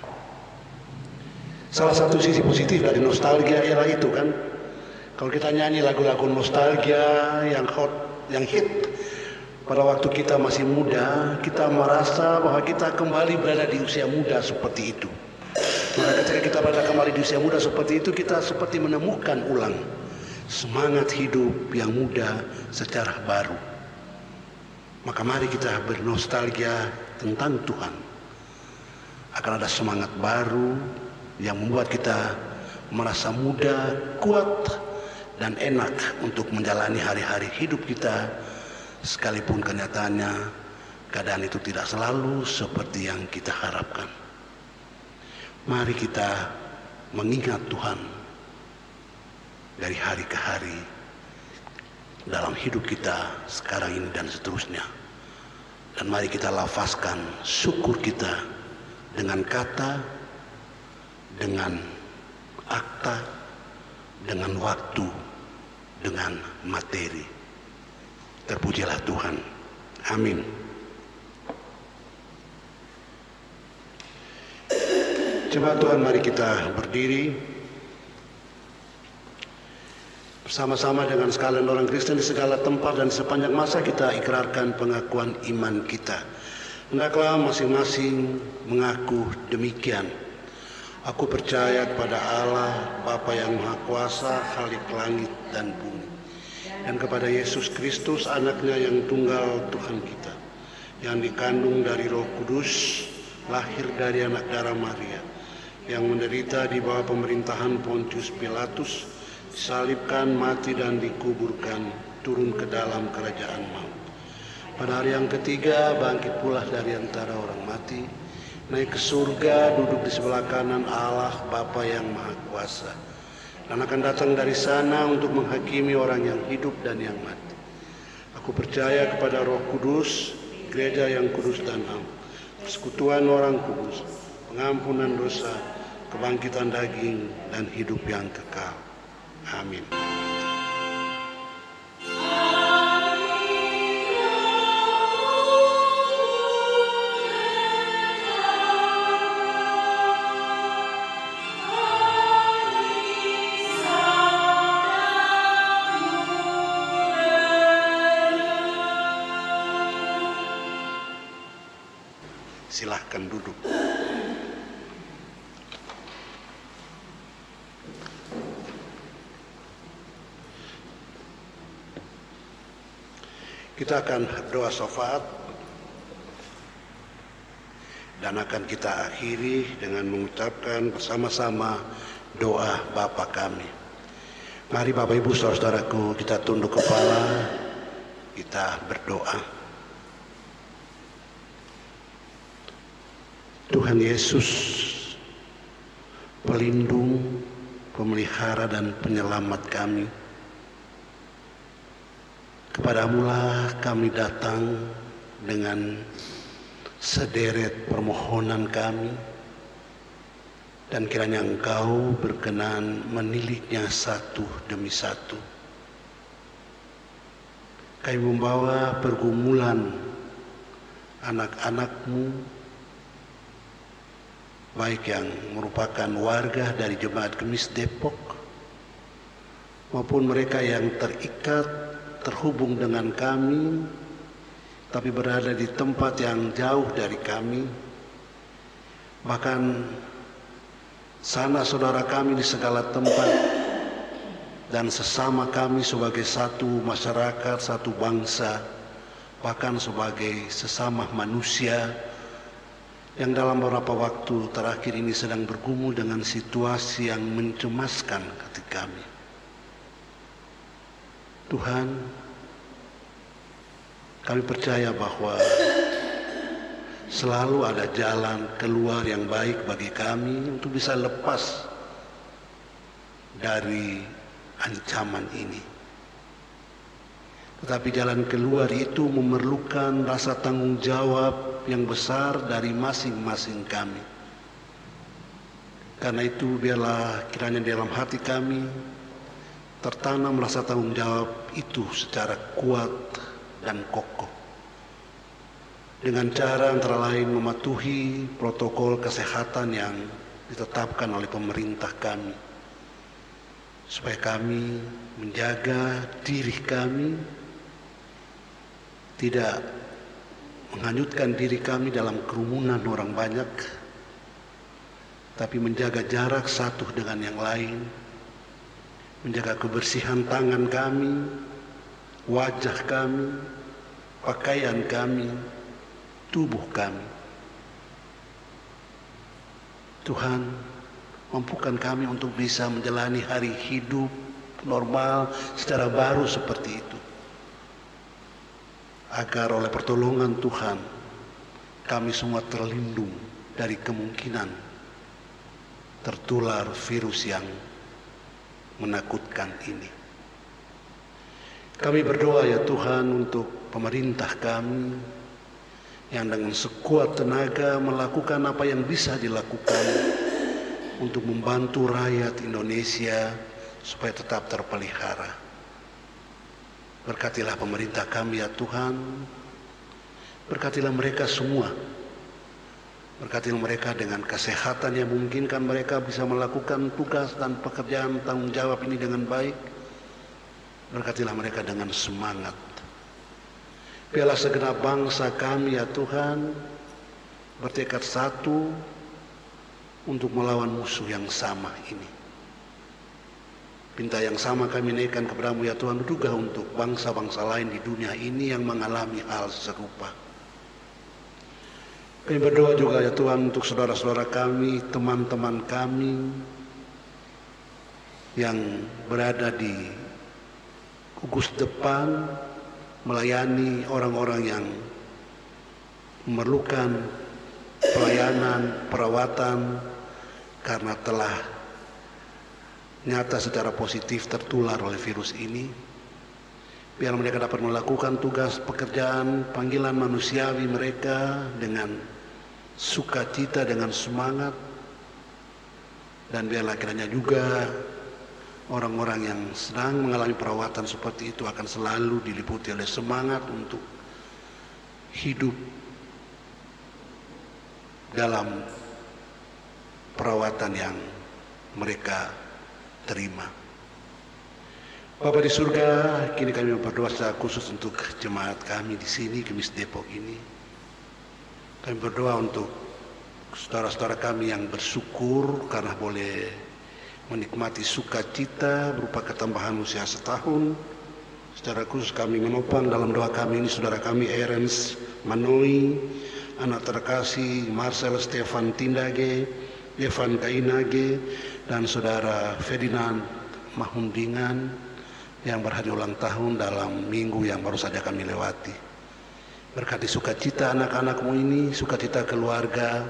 Salah satu sisi positif dari nostalgia ialah itu kan, kalau kita nyanyi lagu-lagu nostalgia yang hot, yang hit pada waktu kita masih muda, kita merasa bahwa kita kembali berada di usia muda seperti itu. Maka ketika kita berada kembali di usia muda seperti itu, kita seperti menemukan ulang semangat hidup yang muda secara baru. Maka mari kita bernostalgia tentang Tuhan. Akan ada semangat baru yang membuat kita merasa muda, kuat, dan enak untuk menjalani hari-hari hidup kita, sekalipun kenyataannya keadaan itu tidak selalu seperti yang kita harapkan. Mari kita mengingat Tuhan dari hari ke hari dalam hidup kita sekarang ini dan seterusnya. Dan mari kita lafazkan syukur kita dengan kata, dengan akta, dengan waktu, dengan materi. Terpujilah Tuhan. Amin. Coba Tuhan, mari kita berdiri bersama-sama dengan sekalian orang Kristen di segala tempat dan sepanjang masa kita ikrarkan pengakuan iman kita. Hendaklah masing-masing mengaku demikian. Aku percaya kepada Allah, Bapa yang Maha Kuasa, Khalik langit dan bumi, dan kepada Yesus Kristus, anaknya yang tunggal Tuhan kita, yang dikandung dari Roh Kudus, lahir dari anak darah Maria, yang menderita di bawah pemerintahan Pontius Pilatus, disalibkan, mati dan dikuburkan, turun ke dalam kerajaan maut. Pada hari yang ketiga bangkit pula dari antara orang mati, naik ke surga, duduk di sebelah kanan Allah Bapa yang Maha Kuasa, dan akan datang dari sana untuk menghakimi orang yang hidup dan yang mati. Aku percaya kepada Roh Kudus, gereja yang kudus dan am, persekutuan orang kudus, pengampunan dosa, kebangkitan daging, dan hidup yang kekal. Amin. Silahkan duduk. Kita akan doa syafaat dan akan kita akhiri dengan mengucapkan bersama-sama doa Bapa kami. Mari Bapak Ibu saudara-saudaraku, kita tunduk kepala, kita berdoa. Tuhan Yesus, pelindung, pemelihara dan penyelamat kami, kepadamulah kami datang dengan sederet permohonan kami, dan kiranya Engkau berkenan meniliknya satu demi satu. Kami membawa pergumulan anak-anak-Mu, baik yang merupakan warga dari Jemaat Kemis Depok maupun mereka yang terikat, terhubung dengan kami, tapi berada di tempat yang jauh dari kami, bahkan sanak saudara kami di segala tempat, dan sesama kami sebagai satu masyarakat, satu bangsa, bahkan sebagai sesama manusia yang dalam beberapa waktu terakhir ini sedang bergumul dengan situasi yang mencemaskan hati kami. Tuhan, kami percaya bahwa selalu ada jalan keluar yang baik bagi kami untuk bisa lepas dari ancaman ini. Tetapi jalan keluar itu memerlukan rasa tanggung jawab yang besar dari masing-masing kami. Karena itu biarlah kiranya dalam hati kami tertanam rasa tanggung jawab itu secara kuat dan kokoh. Dengan cara antara lain mematuhi protokol kesehatan yang ditetapkan oleh pemerintah kami. Supaya kami menjaga diri kami, tidak menghanyutkan diri kami dalam kerumunan orang banyak, tapi menjaga jarak satu dengan yang lain, menjaga kebersihan tangan kami, wajah kami, pakaian kami, tubuh kami. Tuhan, mampukan kami untuk bisa menjalani hari hidup normal secara baru seperti itu. Agar oleh pertolongan Tuhan, kami semua terlindung dari kemungkinan tertular virus yang menakutkan ini. Kami berdoa ya Tuhan untuk pemerintah kami yang dengan sekuat tenaga melakukan apa yang bisa dilakukan untuk membantu rakyat Indonesia supaya tetap terpelihara. Berkatilah pemerintah kami ya Tuhan, berkatilah mereka semua, berkatilah mereka dengan kesehatan yang memungkinkan mereka bisa melakukan tugas dan pekerjaan tanggung jawab ini dengan baik. Berkatilah mereka dengan semangat. Biarlah segenap bangsa kami ya Tuhan bertekad satu untuk melawan musuh yang sama ini. Pinta yang sama kami naikkan kepada-Mu ya Tuhan juga untuk bangsa-bangsa lain di dunia ini yang mengalami hal serupa. Kami berdoa juga ya Tuhan untuk saudara-saudara kami, teman-teman kami yang berada di gugus depan melayani orang-orang yang memerlukan pelayanan, perawatan karena telah nyata secara positif tertular oleh virus ini. Biar mereka dapat melakukan tugas pekerjaan panggilan manusiawi mereka dengan sukacita, dengan semangat. Dan biarlah kiranya juga orang-orang yang sedang mengalami perawatan seperti itu akan selalu diliputi oleh semangat untuk hidup dalam perawatan yang mereka terima. Bapa di surga, kini kami berdoa secara khusus untuk jemaat kami di sini, Kemis Depok ini. Kami berdoa untuk saudara-saudara kami yang bersyukur karena boleh menikmati sukacita berupa ketambahan usia setahun. Secara khusus kami menopang dalam doa kami ini saudara kami Erens Manoi, anak terkasih Marcel Stefan Tindage, Evan Kainage, dan saudara Ferdinand Mahundingan yang berhari ulang tahun dalam minggu yang baru saja kami lewati. Berkati sukacita anak-anakmu ini, sukacita keluarga,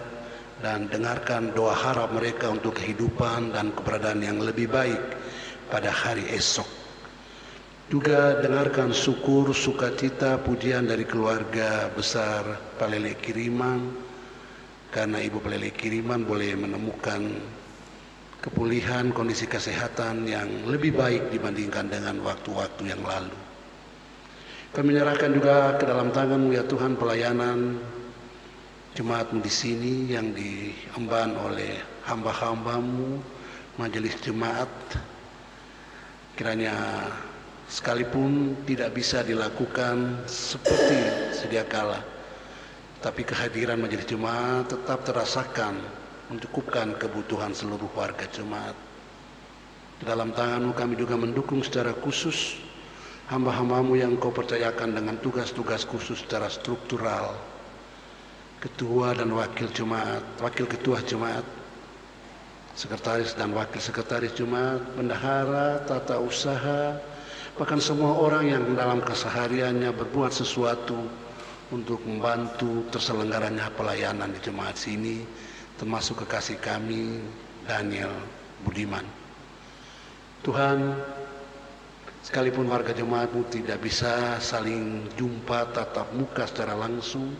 dan dengarkan doa harap mereka untuk kehidupan dan keberadaan yang lebih baik pada hari esok. Juga dengarkan syukur, sukacita, pujian dari keluarga besar Palele Kiriman, karena Ibu Palele Kiriman boleh menemukan kepulihan kondisi kesehatan yang lebih baik dibandingkan dengan waktu-waktu yang lalu. Kami menyerahkan juga ke dalam tangan-Mu ya Tuhan pelayanan jemaat-Mu di sini yang diemban oleh hamba-hamba-Mu, majelis jemaat. Kiranya sekalipun tidak bisa dilakukan seperti sedia kala, tapi kehadiran majelis jemaat tetap terasakan mencukupkan kebutuhan seluruh warga jemaat. Di dalam tangan-Mu kami juga mendukung secara khusus hamba-hamba-Mu yang Kau percayakan dengan tugas-tugas khusus secara struktural ketua dan wakil jemaat, wakil ketua jemaat, sekretaris dan wakil sekretaris jemaat, bendahara, tata usaha, bahkan semua orang yang dalam kesehariannya berbuat sesuatu untuk membantu terselenggaranya pelayanan di jemaat sini, termasuk kekasih kami Daniel Budiman. Tuhan, sekalipun warga jemaatmu tidak bisa saling jumpa tatap muka secara langsung,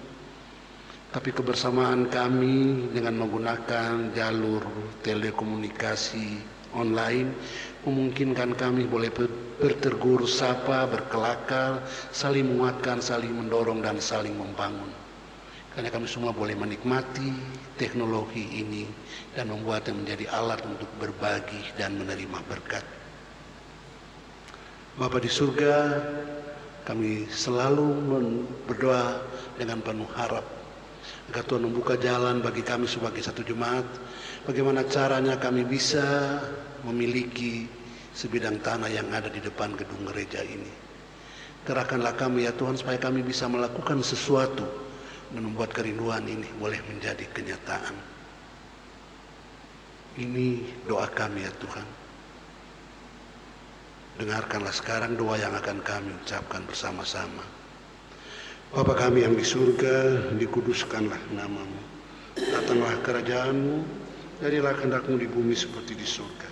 tapi kebersamaan kami dengan menggunakan jalur telekomunikasi online memungkinkan kami boleh bertegur sapa, berkelakar, saling menguatkan, saling mendorong, dan saling membangun. Karena kami semua boleh menikmati teknologi ini dan membuatnya menjadi alat untuk berbagi dan menerima berkat. Bapa di surga, kami selalu berdoa dengan penuh harap agar Tuhan membuka jalan bagi kami sebagai satu jemaat. Bagaimana caranya kami bisa memiliki sebidang tanah yang ada di depan gedung gereja ini. Gerakkanlah kami ya Tuhan, supaya kami bisa melakukan sesuatu dan membuat kerinduan ini boleh menjadi kenyataan. Ini doa kami ya Tuhan. Dengarkanlah sekarang doa yang akan kami ucapkan bersama-sama. Bapa kami yang di surga, dikuduskanlah namamu. Datanglah kerajaan-Mu, jadilah kehendak-Mu di bumi seperti di surga.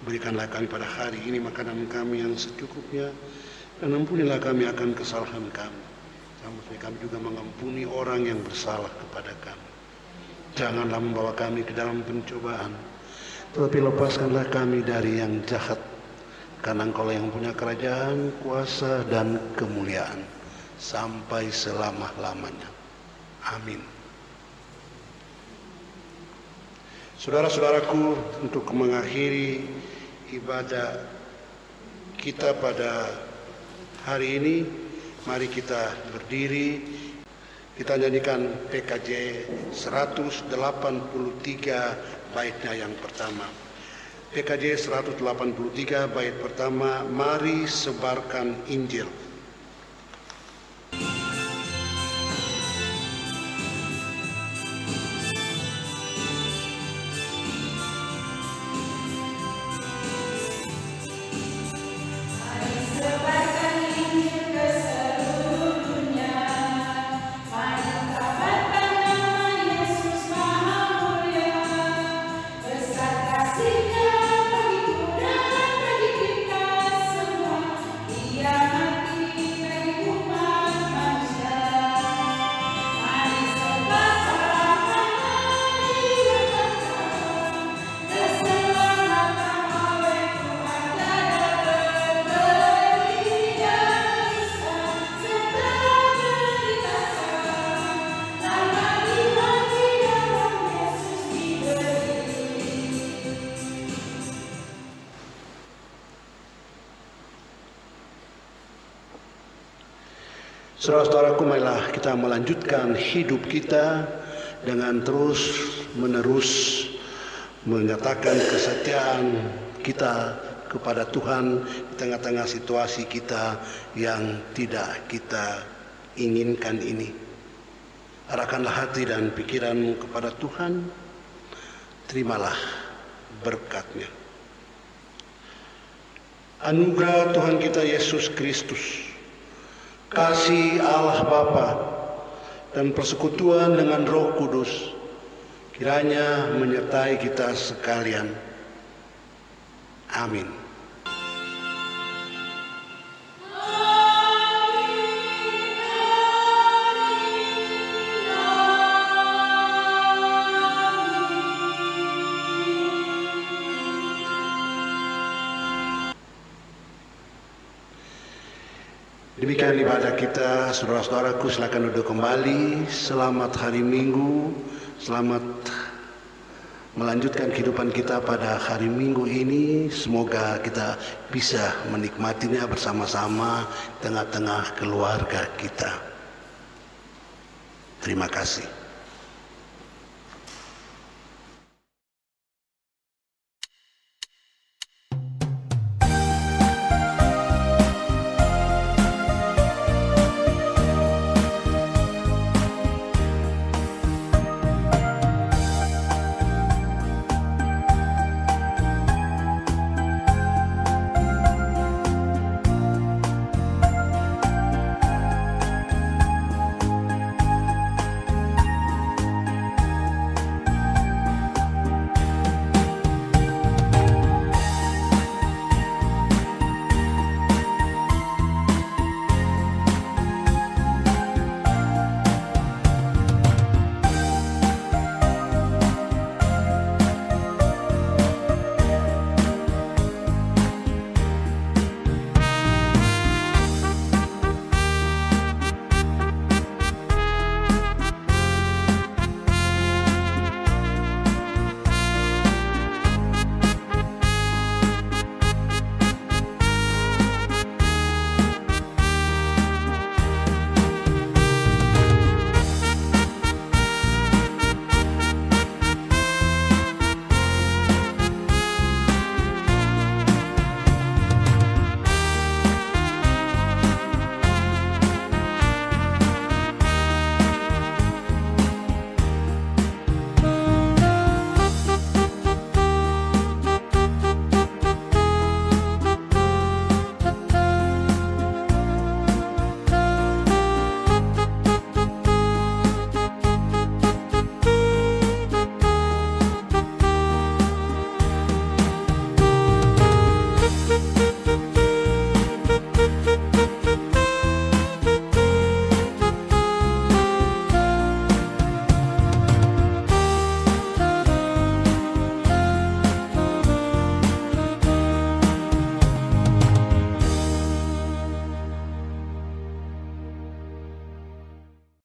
Berikanlah kami pada hari ini makanan kami yang secukupnya, dan ampunilah kami akan kesalahan kami, sampai kami juga mengampuni orang yang bersalah kepada kami. Janganlah membawa kami ke dalam pencobaan, tetapi lepaskanlah kami dari yang jahat, karena Engkau yang punya kerajaan, kuasa, dan kemuliaan sampai selama-lamanya. Amin. Saudara-saudaraku, untuk mengakhiri ibadah kita pada hari ini, mari kita berdiri, kita nyanyikan PKJ 183 baitnya yang pertama. PKJ 183 bait pertama, mari sebarkan Injil. Saudara-saudaraku, marilah kita melanjutkan hidup kita dengan terus-menerus menyatakan kesetiaan kita kepada Tuhan di tengah-tengah situasi kita yang tidak kita inginkan ini. Arahkanlah hati dan pikiranmu kepada Tuhan, terimalah berkat-Nya. Anugerah Tuhan kita Yesus Kristus, kasih Allah Bapa, dan persekutuan dengan Roh Kudus kiranya menyertai kita sekalian. Amin. Demikian ibadah kita, saudara-saudaraku, silakan duduk kembali. Selamat hari Minggu, selamat melanjutkan kehidupan kita pada hari Minggu ini. Semoga kita bisa menikmatinya bersama-sama tengah-tengah keluarga kita. Terima kasih.